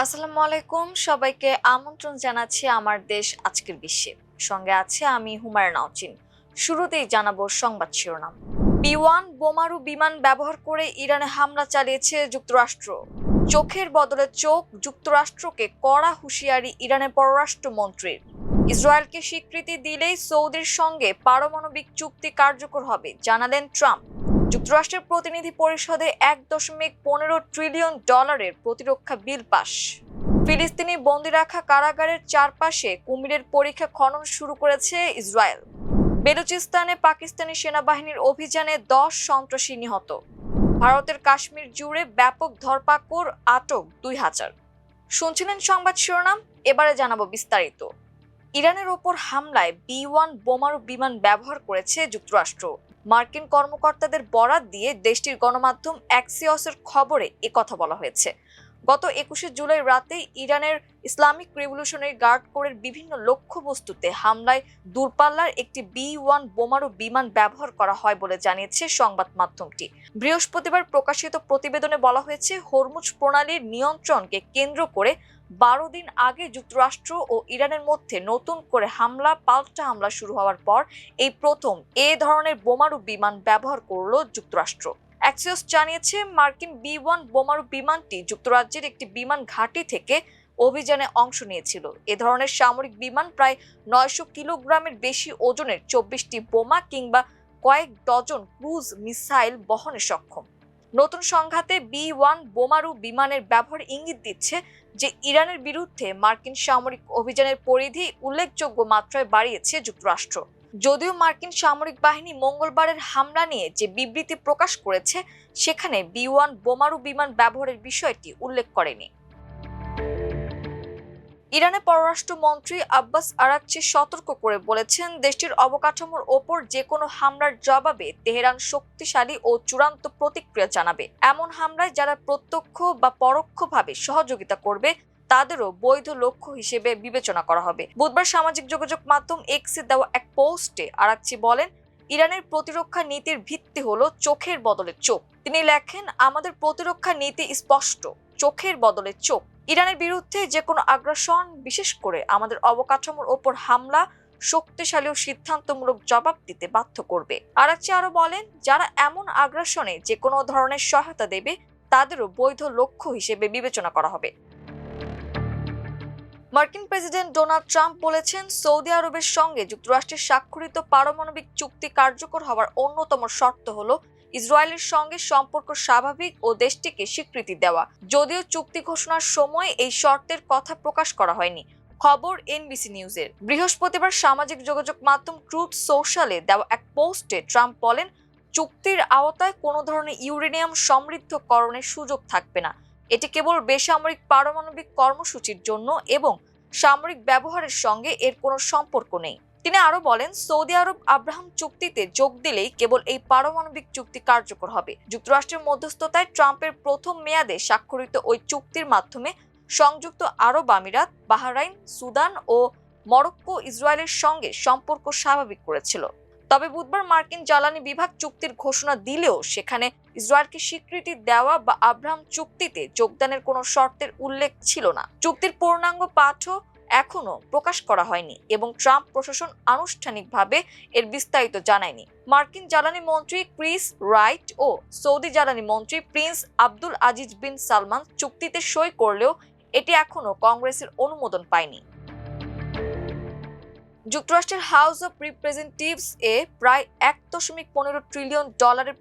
আসসালামু আলাইকুম, সবাইকে আমন্ত্রণ জানাচ্ছি আমার দেশ আজকের বিশ্বে। সঙ্গে আছে আমি হুমায়রা নাওচিন। শুরুতেই জানাবো সংবাদ শিরোনাম। B1 বোমারু বিমান ব্যবহার করে ইরানে হামলা চালিয়েছে যুক্তরাষ্ট্র। চোখের বদলে চোখ, যুক্তরাষ্ট্রকে কড়া হুঁশিয়ারি ইরানের পররাষ্ট্রমন্ত্রীর। ইসরায়েলকে স্বীকৃতি দিলেই সৌদির সঙ্গে পারমাণবিক চুক্তি কার্যকর হবে, জানালেন ট্রাম্প। যুক্তরাষ্ট্রের প্রতিনিধি পরিষদে $1.15 ট্রিলিয়ন প্রতিরক্ষা বিল পাস। ফিলিস্তিনি বন্দী রাখা কারাগারের চারপাশে কুমিরের পরীক্ষা খনন শুরু করেছে ইসরায়েল। বেলুচিস্তানে পাকিস্তানি সেনাবাহিনীর অভিযানে 10 সন্ত্রাসী নিহত। ভারতের কাশ্মীর জুড়ে ব্যাপক ধরপাকড়, আটক 2000। শুনছিলেন সংবাদ শিরোনাম, এবারে জানাবো বিস্তারিত। ইরানের ওপর হামলায় B1 বোমারু বিমান ব্যবহার করেছে যুক্তরাষ্ট্র। মার্কিন কর্মকর্তাদের বরাত দিয়ে দেশটির গণমাধ্যম অ্যাক্সিওসের খবরে একথা বলা হয়েছে। গত 21শে জুলাই রাতে ইরানের ইসলামিক রেভলিউশনারি গার্ড কোরের বিভিন্ন লক্ষ্যবস্তুতে হামলায় দূরপাল্লার একটি B1 বোমারু বিমান ব্যবহার করা হয় বলে জানিয়েছে সংবাদ মাধ্যমটি। বৃহস্পতিবার প্রকাশিত প্রতিবেদনে বলা হয়েছে, হরমুজ প্রণালীর নিয়ন্ত্রণকে কেন্দ্র করে 12 দিন আগে যুক্তরাষ্ট্র ও ইরানের মধ্যে নতুন করে পাল্টা হামলা শুরু হওয়ার পর এই প্রথম এ ধরনের বোমারু বিমান ব্যবহার করল যুক্তরাষ্ট্র। অ্যাক্সিওস জানিয়েছে, মার্কিন B1 বোমারু বিমানটি যুক্তরাজ্যের একটি বিমান ঘাঁটি থেকে অভিযানে অংশ নিয়েছিল। এ ধরনের সামরিক বিমান প্রায় 900 কিলোগ্রামের বেশি ওজনের 24টি বোমা কিংবা কয়েক ডজন ক্রুজ মিসাইল বহনে সক্ষম। নতুন সংঘাতে B1 বোমারু বিমানের ব্যবহার ইঙ্গিত দিচ্ছে যে ইরানের বিরুদ্ধে মার্কিন সামরিক অভিযানের পরিধি উল্লেখযোগ্য মাত্রায় বাড়িয়েছে যুক্তরাষ্ট্র। যদিও মার্কিন সামরিক বাহিনী মঙ্গলবারের হামলা নিয়ে যে বিবৃতি প্রকাশ করেছে, সেখানে B1 বোমারু বিমান ব্যবহারের বিষয়টি উল্লেখ করেনি। ইরানের পররাষ্ট্রমন্ত্রী আব্বাস আরাকচি সতর্ক করে বলেছেন, দেশটির অবকাঠামোর ওপর যে কোনো হামলার জবাবে তেহরান শক্তিশালী ও চূড়ান্ত প্রতিক্রিয়া জানাবে। এমন হামলায় যারা প্রত্যক্ষ বা পরোক্ষভাবে সহযোগিতা করবে তাদেরও বৈধ লক্ষ্য হিসেবে বিবেচনা করা হবে। বুধবার সামাজিক যোগাযোগ মাধ্যম এক্সে দেওয়া এক পোস্টে আরাকচি বলেন, ইরানের প্রতিরক্ষা নীতির ভিত্তি হলো চোখের বদলে চোখ। তিনি লেখেন, আমাদের প্রতিরক্ষা নীতি স্পষ্ট, চোখের বদলে চোখ। ইরানের বিরুদ্ধে যে কোনো আগ্রাসন, বিশেষ করে আমাদের অবকাঠামোর ওপর হামলা, শক্তিশালী ও সিদ্ধান্তমূলক জবাব দিতে বাধ্য করবে। আরাকচি আরো বলেন, যারা এমন আগ্রাসনে যে কোনো ধরনের সহায়তা দেবে তাদেরও বৈধ লক্ষ্য হিসেবে বিবেচনা করা হবে। মার্কিন প্রেসিডেন্ট ডোনাল্ড ট্রাম্প বলেছেন, সৌদি আরবের সঙ্গে যুক্তরাষ্ট্রের স্বাক্ষরিত পারমাণবিক চুক্তি কার্যকর হওয়ার অন্যতম শর্ত হলো ইসরায়েলের সঙ্গে সম্পর্ক স্বাভাবিক ও দেশটিকে স্বীকৃতি দেওয়া। যদিও চুক্তি ঘোষণার সময় এই শর্তের কথা প্রকাশ করা হয়নি। খবর এনবিসি নিউজের। বৃহস্পতিবার সামাজিক যোগাযোগ মাধ্যম ট্রুথ সোশ্যালে দেওয়া এক পোস্টে ট্রাম্প বলেন, চুক্তির আওতায় কোনো ধরনের ইউরেনিয়াম সমৃদ্ধকরণের সুযোগ থাকবে না। এটি কেবল বেসামরিক পারমাণবিক কর্মসূচির জন্য এবং সামরিক ব্যবহারের সঙ্গে এর কোনো সম্পর্ক নেই। তিনি আরো বলেন, সৌদি আরব আব্রাহাম চুক্তিতে যোগ দিলেই কেবল এই পারমাণবিক চুক্তি কার্যকর হবে। যুক্তরাষ্ট্রের মধ্যস্থতায় ট্রাম্পের প্রথম মেয়াদে স্বাক্ষরিত ওই চুক্তির মাধ্যমে সংযুক্ত আরব আমিরাত, বাহরাইন, সুদান ও মরক্কো ইসরায়েলের সঙ্গে সম্পর্ক স্বাভাবিক করেছিল। তবে বুধবার মার্কিন জ্বালানি বিভাগ চুক্তির ঘোষণা দিলেও সেখানে ইসরায়েলকে স্বীকৃতি দেওয়া বা আব্রাহাম চুক্তিতে যোগদানের কোনো শর্তের উল্লেখ ছিল না। চুক্তির পূর্ণাঙ্গ পাঠও এখনো প্রকাশ করা হয়নি এবং ট্রাম্প প্রশাসন আনুষ্ঠানিকভাবে এর বিস্তারিত জানায়নি। মার্কিন জ্বালানি মন্ত্রী ক্রিস রাইট ও সৌদি জ্বালানি মন্ত্রী প্রিন্স আব্দুল আজিজ বিন সালমান চুক্তিতে সই করলেও এটি এখনো কংগ্রেসের অনুমোদন পায়নি। যুক্তরাষ্ট্রের হাউস অব রিপ্রেজেন্টেটিভস এ প্রায় $1.15 ট্রিলিয়ন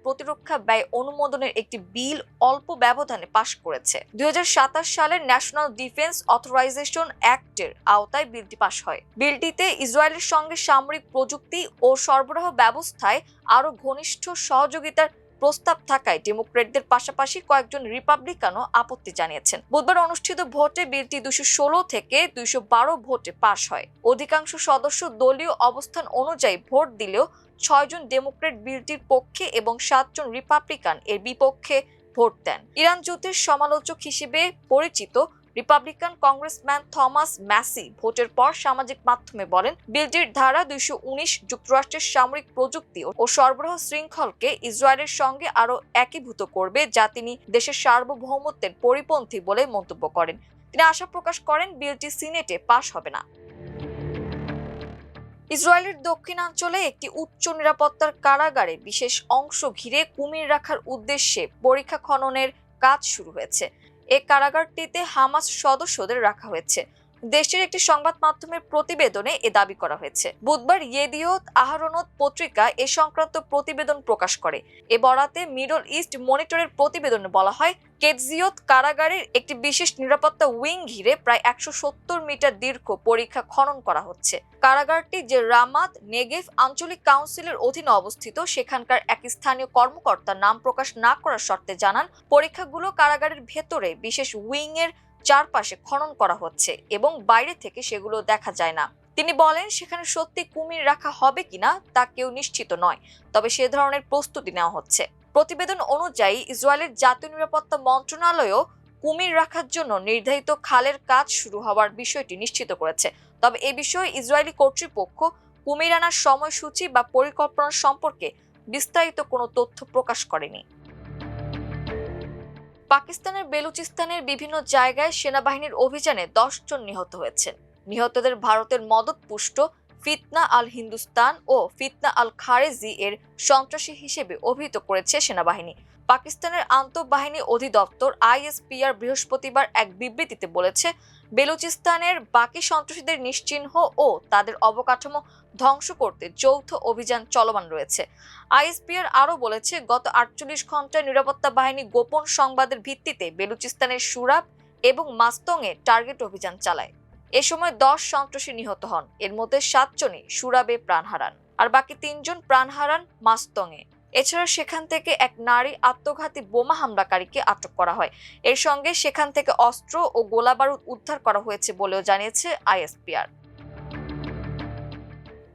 প্রতিরক্ষা ব্যয় অনুমোদনের একটি বিল অল্প ব্যবধানে পাশ করেছে। 2027 সালের ন্যাশনাল ডিফেন্স অথরাইজেশন অ্যাক্টের আওতায় বিলটি পাশ হয়। বিলটিতে ইসরায়েলের সঙ্গে সামরিক প্রযুক্তি ও সরবরাহ ব্যবস্থায় আরও ঘনিষ্ঠ সহযোগিতার প্রস্তাব থাকায় ডেমোক্রেটদের পাশাপাশি কয়েকজন রিপাবলিকানও আপত্তি জানিয়েছেন। বুধবার অনুষ্ঠিত ভোটে বিলটি 216 থেকে 212 ভোটে পাশ হয়। অধিকাংশ সদস্য দলীয় অবস্থান অনুযায়ী ভোট দিলেও 6 জন ডেমোক্রেট বিলটির পক্ষে এবং 7 জন রিপাবলিকান এর বিপক্ষে ভোট দেন। ইরান যুদ্ধের সমালোচক হিসেবে পরিচিত রিপাবলিকান কংগ্রেসম্যান থমাস ম্যাসি ভোটের পর সামাজিক মাধ্যমে বলেন, বিলটির ধারা 219 যুক্তরাষ্ট্রের সামরিক প্রযুক্তি ও সরবরাহ শৃঙ্খলকে ইসরায়েলের সঙ্গে আরও একীভূত করবে, যা তিনি দেশের সার্বভৌমত্বের পরিপন্থী বলে মন্তব্য করেন। তিনি আশা প্রকাশ করেন বিলটি সিনেটে পাশ হবে না। ইসরায়েলের দক্ষিণাঞ্চলে একটি উচ্চ নিরাপত্তার কারাগারে বিশেষ অংশ ঘিরে কুমির রাখার উদ্দেশ্যে পরীক্ষা খননের কাজ শুরু হয়েছে। এই কারাগারটিতে হামাস সদস্যদের রাখা হয়েছে। দেশটির একটি সংবাদ মাধ্যমের প্রতিবেদনে এ দাবি করা হয়েছে। বুধবার ইয়েদিওত আহরনোত পত্রিকা এ সংক্রান্ত প্রতিবেদন প্রকাশ করে। এ বরাতে মিডল ইস্ট মনিটরের প্রতিবেদনে বলা হয়, কেটজিওত কারাগারের একটি বিশেষ নিরাপত্তা উইং ঘিরে প্রায় 170 মিটার দীর্ঘ পরীক্ষা খনন করা হচ্ছে। কারাগারটি যে রামাত নেগেভ আঞ্চলিক কাউন্সিলের অধীনে অবস্থিত, সেখানকার এক স্থানীয় কর্মকর্তা নাম প্রকাশ না করার শর্তে জানান, পরীক্ষাগুলো কারাগারের ভেতরে বিশেষ উইং এর চারপাশে খনন করা হচ্ছে এবং বাইরে থেকে সেগুলো দেখা যায় না। তিনি বলেন, সেখানে সত্যি কুমির রাখা হবে কিনা তা কেউ নিশ্চিত নয়, তবে সে ধরনের প্রস্তুতি নেওয়া হচ্ছে। প্রতিবেদন অনুযায়ী ইসরায়েলের জাতীয় নিরাপত্তা মন্ত্রণালয়ও কুমির রাখার জন্য নির্ধারিত খালের কাজ শুরু হওয়ার বিষয়টি নিশ্চিত করেছে। তবে এ বিষয়ে ইসরায়েলি কর্তৃপক্ষ কুমির আনার সময়সূচি বা পরিকল্পনা সম্পর্কে বিস্তারিত কোনো তথ্য প্রকাশ করেনি। পাকিস্তানের বেলুচিস্তানের বিভিন্ন জায়গায় সেনাবাহিনীর অভিযানে 10 জন নিহত হয়েছেন। নিহতদের ভারতের মদতপুষ্ট ফিতনা আল হিন্দুস্তান ও ফিতনা আল খারেজি এর সন্ত্রাসী হিসেবে অভিহিত করেছে সেনাবাহিনী। পাকিস্তানের আন্তঃবাহিনী অধিদপ্তর ISPR বৃহস্পতিবার এক বিবৃতিতে বলেছে, বেলুচিস্তানের বাকি সন্ত্রাসীদের নিশ্চিহ্ন ও তাদের অবকাঠামো ধ্বংস করতে যৌথ অভিযান চলমান রয়েছে। ISPR আরও বলেছে, গত 48 ঘন্টায় নিরাপত্তা বাহিনী গোপন সংবাদের ভিত্তিতে বেলুচিস্তানের সুরাব এবং মাস্তংয়ে টার্গেট অভিযান চালায়। এ সময় 10 সন্ত্রাসী নিহত হন। এর মধ্যে 7 জনই সুরাবে প্রাণ হারান, আর বাকি 3 জন প্রাণ হারান মাস্তংয়ে। এছাড়া সেখান থেকে এক নারী আত্মঘাতী বোমা হামলাকারীকে আটক করা হয়। এর সঙ্গে সেখান থেকে অস্ত্র ও গোলাবারুদ উদ্ধার করা হয়েছে বলেও জানিয়েছে ISPR।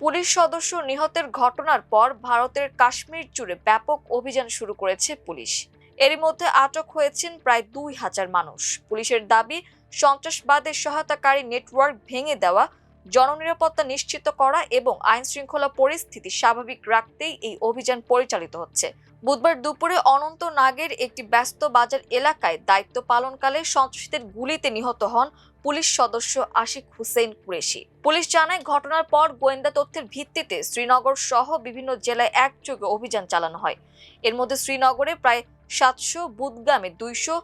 পুলিশ সদস্য নিহতের ঘটনার পর ভারতের কাশ্মীর জুড়ে ব্যাপক অভিযান শুরু করেছে পুলিশ। এরই মধ্যে আটক হয়েছেন প্রায় 2000 মানুষ। পুলিশের দাবি, সন্ত্রাসবাদের সহায়তাকারী নেটওয়ার্ক ভেঙে দেওয়া, জননিরাপত্তা নিশ্চিত করা এবং আইন শৃঙ্খলা পরিস্থিতি স্বাভাবিক রাখতেই এই অভিযান পরিচালিত হচ্ছে। বুধবার দুপুরে অনন্তনাগের একটি ব্যস্ত বাজার এলাকায় দায়িত্ব পালনকালে সন্ত্রাসীদের গুলিতে নিহত হন পুলিশ সদস্য আশিক হুসেইন কুরেশি। পুলিশ জানায়, ঘটনার পর গোয়েন্দা তথ্যের ভিত্তিতে শ্রীনগর সহ বিভিন্ন জেলায় একযোগে অভিযান চালানো হয়। এর মধ্যে শ্রীনগরে প্রায় 700, বুদগামে 200,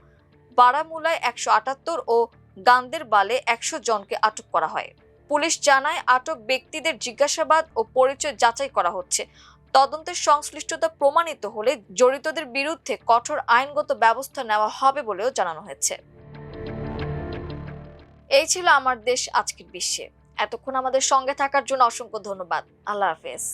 বারামুলায় 178 ও গান্দেরবালে 100 জনকে আটক করা হয়। পুলিশ জানায়, আটক ব্যক্তিদের জিজ্ঞাসাবাদ ও পরিচয় যাচাই করা হচ্ছে। তদন্তের সংশ্লিষ্টতা প্রমাণিত হলে জড়িতদের বিরুদ্ধে কঠোর আইনগত ব্যবস্থা নেওয়া হবে বলেও জানানো হয়েছে। এই ছিল আমার দেশ আজকের বিশ্বে। এতক্ষণ আমাদের সঙ্গে থাকার জন্য অসংখ্য ধন্যবাদ। আল্লাহ হাফেজ।